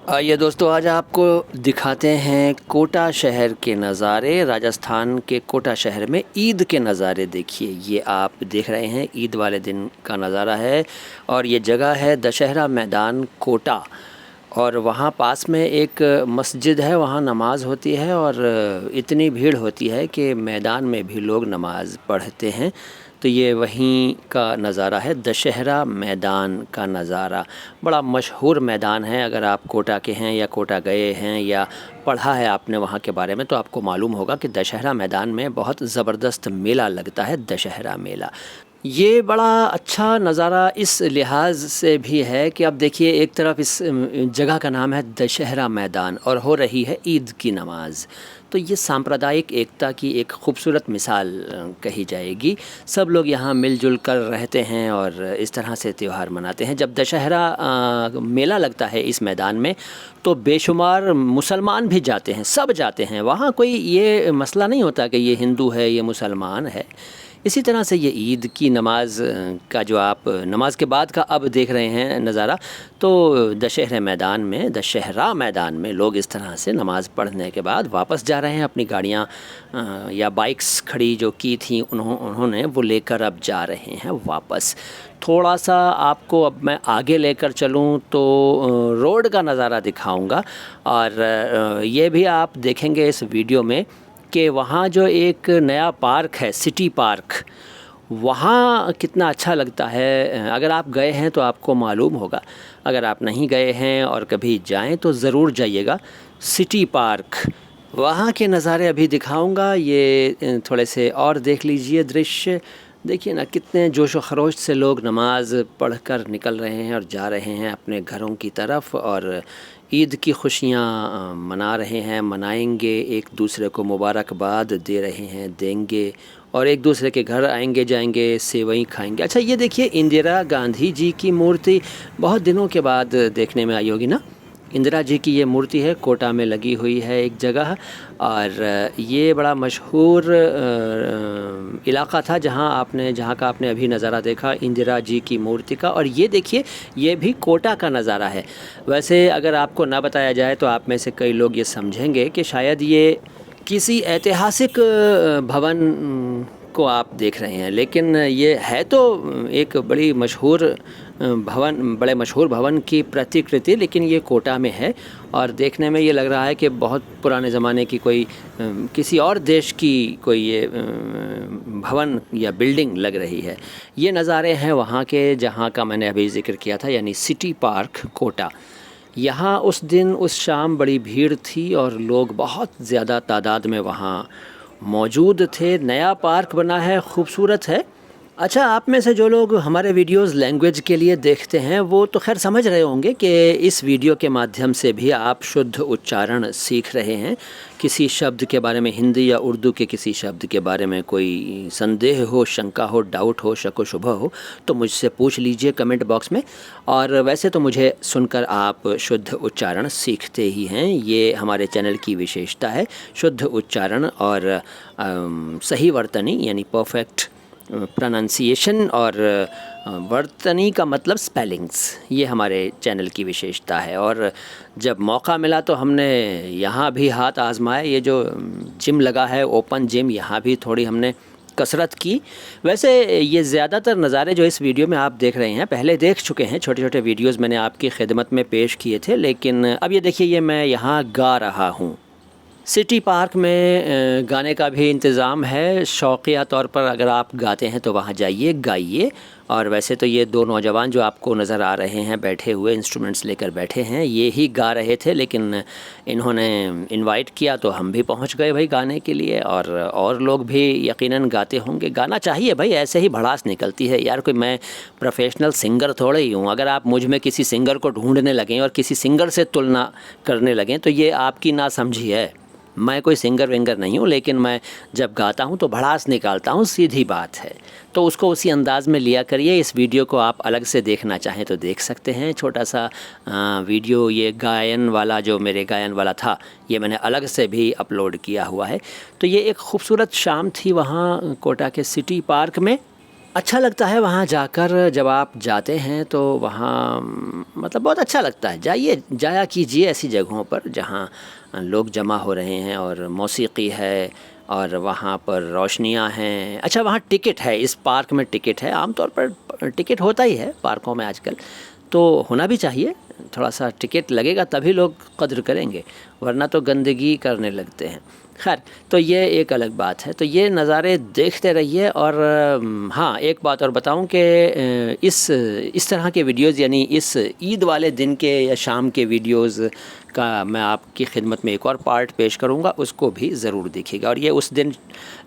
आइए दोस्तों, आज आपको दिखाते हैं कोटा शहर के नज़ारे। राजस्थान के कोटा शहर में ईद के नज़ारे देखिए। ये आप देख रहे हैं ईद वाले दिन का नज़ारा है और ये जगह है दशहरा मैदान कोटा। और वहाँ पास में एक मस्जिद है, वहाँ नमाज़ होती है और इतनी भीड़ होती है कि मैदान में भी लोग नमाज़ पढ़ते हैं। तो ये वहीं का नज़ारा है, दशहरा मैदान का नज़ारा। बड़ा मशहूर मैदान है। अगर आप कोटा के हैं या कोटा गए हैं या पढ़ा है आपने वहाँ के बारे में तो आपको मालूम होगा कि दशहरा मैदान में बहुत ज़बरदस्त मेला लगता है, दशहरा मेला। ये बड़ा अच्छा नज़ारा इस लिहाज से भी है कि अब देखिए, एक तरफ इस जगह का नाम है दशहरा मैदान और हो रही है ईद की नमाज़। तो ये सांप्रदायिक एकता की एक खूबसूरत मिसाल कही जाएगी। सब लोग यहाँ मिलजुल कर रहते हैं और इस तरह से त्यौहार मनाते हैं। जब दशहरा मेला लगता है इस मैदान में तो बेशुमार मुसलमान भी जाते हैं, सब जाते हैं वहाँ। कोई ये मसला नहीं होता कि ये हिंदू है, ये मुसलमान है। इसी तरह से ये ईद की नमाज़ का जो आप नमाज के बाद का अब देख रहे हैं नज़ारा, तो दशहरा मैदान में लोग इस तरह से नमाज़ पढ़ने के बाद वापस जा रहे हैं। अपनी गाड़ियाँ या बाइक्स खड़ी जो की थी उन्होंने वो लेकर अब जा रहे हैं वापस। थोड़ा सा आपको अब मैं आगे लेकर चलूँ तो रोड का नज़ारा दिखाऊंगा और ये भी आप देखेंगे इस वीडियो में कि वहाँ जो एक नया पार्क है, सिटी पार्क, वहाँ कितना अच्छा लगता है। अगर आप गए हैं तो आपको मालूम होगा, अगर आप नहीं गए हैं और कभी जाएं तो ज़रूर जाइएगा सिटी पार्क। वहाँ के नज़ारे अभी दिखाऊंगा। ये थोड़े से और देख लीजिए दृश्य। देखिए ना, कितने जोश व खरोश से लोग नमाज़ पढ़कर निकल रहे हैं और जा रहे हैं अपने घरों की तरफ और ईद की खुशियाँ मना रहे हैं, मनाएंगे, एक दूसरे को मुबारकबाद दे रहे हैं, देंगे और एक दूसरे के घर आएंगे जाएंगे, सेवई खाएंगे। अच्छा, ये देखिए इंदिरा गांधी जी की मूर्ति बहुत दिनों के बाद देखने में आई होगी ना। इंदिरा जी की ये मूर्ति है, कोटा में लगी हुई है एक जगह और ये बड़ा मशहूर इलाका था जहाँ का आपने अभी नज़ारा देखा इंदिरा जी की मूर्ति का। और ये देखिए, ये भी कोटा का नज़ारा है। वैसे अगर आपको ना बताया जाए तो आप में से कई लोग ये समझेंगे कि शायद ये किसी ऐतिहासिक भवन को आप देख रहे हैं, लेकिन ये है तो एक बड़े मशहूर भवन की प्रतिकृति, लेकिन ये कोटा में है और देखने में ये लग रहा है कि बहुत पुराने ज़माने की कोई किसी और देश की कोई ये भवन या बिल्डिंग लग रही है। ये नज़ारे हैं वहाँ के जहाँ का मैंने अभी ज़िक्र किया था, यानी सिटी पार्क कोटा। यहाँ उस दिन उस शाम बड़ी भीड़ थी और लोग बहुत ज़्यादा तादाद में वहाँ मौजूद थे। नया पार्क बना है, खूबसूरत है। अच्छा, आप में से जो लोग हमारे वीडियोस लैंग्वेज के लिए देखते हैं वो तो खैर समझ रहे होंगे कि इस वीडियो के माध्यम से भी आप शुद्ध उच्चारण सीख रहे हैं। किसी शब्द के बारे में, हिंदी या उर्दू के किसी शब्द के बारे में कोई संदेह हो, शंका हो, डाउट हो, शक व शुबह हो तो मुझसे पूछ लीजिए कमेंट बॉक्स में। और वैसे तो मुझे सुनकर आप शुद्ध उच्चारण सीखते ही हैं, ये हमारे चैनल की विशेषता है। शुद्ध उच्चारण और सही वर्तनी यानी परफेक्ट प्रोनाउंसिएशन और वर्तनी का मतलब स्पेलिंग्स, ये हमारे चैनल की विशेषता है। और जब मौका मिला तो हमने यहाँ भी हाथ आजमाए। ये जो जिम लगा है, ओपन जिम, यहाँ भी थोड़ी हमने कसरत की। वैसे ये ज़्यादातर नज़ारे जो इस वीडियो में आप देख रहे हैं पहले देख चुके हैं, छोटे छोटे वीडियोज़ मैंने आपकी खिदमत में पेश किए थे, लेकिन अब ये देखिए, ये मैं यहाँ गा रहा हूँ। सिटी पार्क में गाने का भी इंतज़ाम है। शौकिया तौर पर अगर आप गाते हैं तो वहाँ जाइए, गाइए। और वैसे तो ये दो नौजवान जो आपको नज़र आ रहे हैं बैठे हुए, इंस्ट्रूमेंट्स लेकर बैठे हैं, ये ही गा रहे थे, लेकिन इन्होंने इनवाइट किया तो हम भी पहुँच गए भाई गाने के लिए। और लोग भी यकीनन गाते होंगे। गाना चाहिए भाई, ऐसे ही भड़ास निकलती है यार। कोई मैं प्रोफेशनल सिंगर थोड़े ही हूँ। अगर आप मुझ में किसी सिंगर को ढूंढने लगें और किसी सिंगर से तुलना करने लगें तो ये आपकी नासमझी है। मैं कोई सिंगर विंगर नहीं हूँ, लेकिन मैं जब गाता हूँ तो भड़ास निकालता हूँ, सीधी बात है। तो उसको उसी अंदाज़ में लिया करिए। इस वीडियो को आप अलग से देखना चाहें तो देख सकते हैं। छोटा सा वीडियो ये गायन वाला जो मेरे गायन वाला था, ये मैंने अलग से भी अपलोड किया हुआ है। तो ये एक खूबसूरत शाम थी वहाँ कोटा के सिटी पार्क में। अच्छा लगता है वहाँ जाकर। जब आप जाते हैं तो वहाँ मतलब बहुत अच्छा लगता है। जाया कीजिए ऐसी जगहों पर जहाँ लोग जमा हो रहे हैं और मौसीकी है और वहाँ पर रोशनियाँ हैं। अच्छा, वहाँ टिकट है, इस पार्क में टिकट है। आमतौर पर टिकट होता ही है पार्कों में आजकल, तो होना भी चाहिए। थोड़ा सा टिकट लगेगा तभी लोग कद्र करेंगे, वरना तो गंदगी करने लगते हैं। खैर, तो ये एक अलग बात है। तो ये नज़ारे देखते रहिए। और हाँ, एक बात और बताऊं कि इस तरह के वीडियोज़, यानी इस ईद वाले दिन के या शाम के वीडियोज़ का मैं आपकी खिदमत में एक और पार्ट पेश करूंगा, उसको भी ज़रूर देखिएगा। और ये उस दिन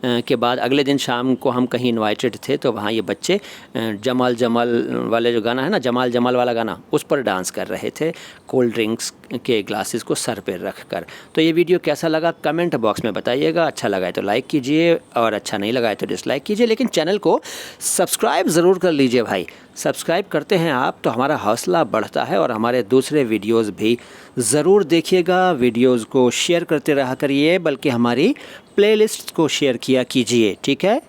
के बाद अगले दिन शाम को हम कहीं इनवाइटेड थे, तो वहाँ ये बच्चे जमाल जमाल वाले जो गाना है ना, जमाल जमाल वाला गाना, उस पर डांस कर रहे थे कोल्ड ड्रिंक्स के ग्लासेस को सर पे रख कर। तो ये वीडियो कैसा लगा कमेंट बॉक्स में बताइएगा। अच्छा लगा है तो लाइक कीजिए और अच्छा नहीं लगा है तो डिसलाइक कीजिए, लेकिन चैनल को सब्सक्राइब ज़रूर कर लीजिए भाई। सब्सक्राइब करते हैं आप तो हमारा हौसला बढ़ता है। और हमारे दूसरे वीडियोज़ भी ज़रूर देखिएगा। वीडियोज़ को शेयर करते रहा करिए, बल्कि हमारी प्लेलिस्ट को शेयर किया कीजिए, ठीक है।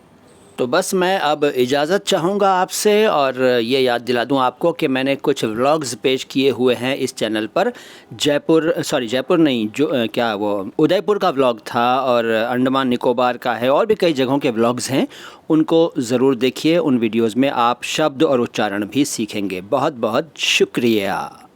तो बस मैं अब इजाज़त चाहूँगा आपसे, और ये याद दिला दूँ आपको कि मैंने कुछ व्लॉग्स पेश किए हुए हैं इस चैनल पर। जयपुर नहीं, जो क्या वो उदयपुर का व्लॉग था, और अंडमान निकोबार का है, और भी कई जगहों के व्लॉग्स हैं। उनको ज़रूर देखिए। उन वीडियोज़ में आप शब्द और उच्चारण भी सीखेंगे। बहुत बहुत शुक्रिया।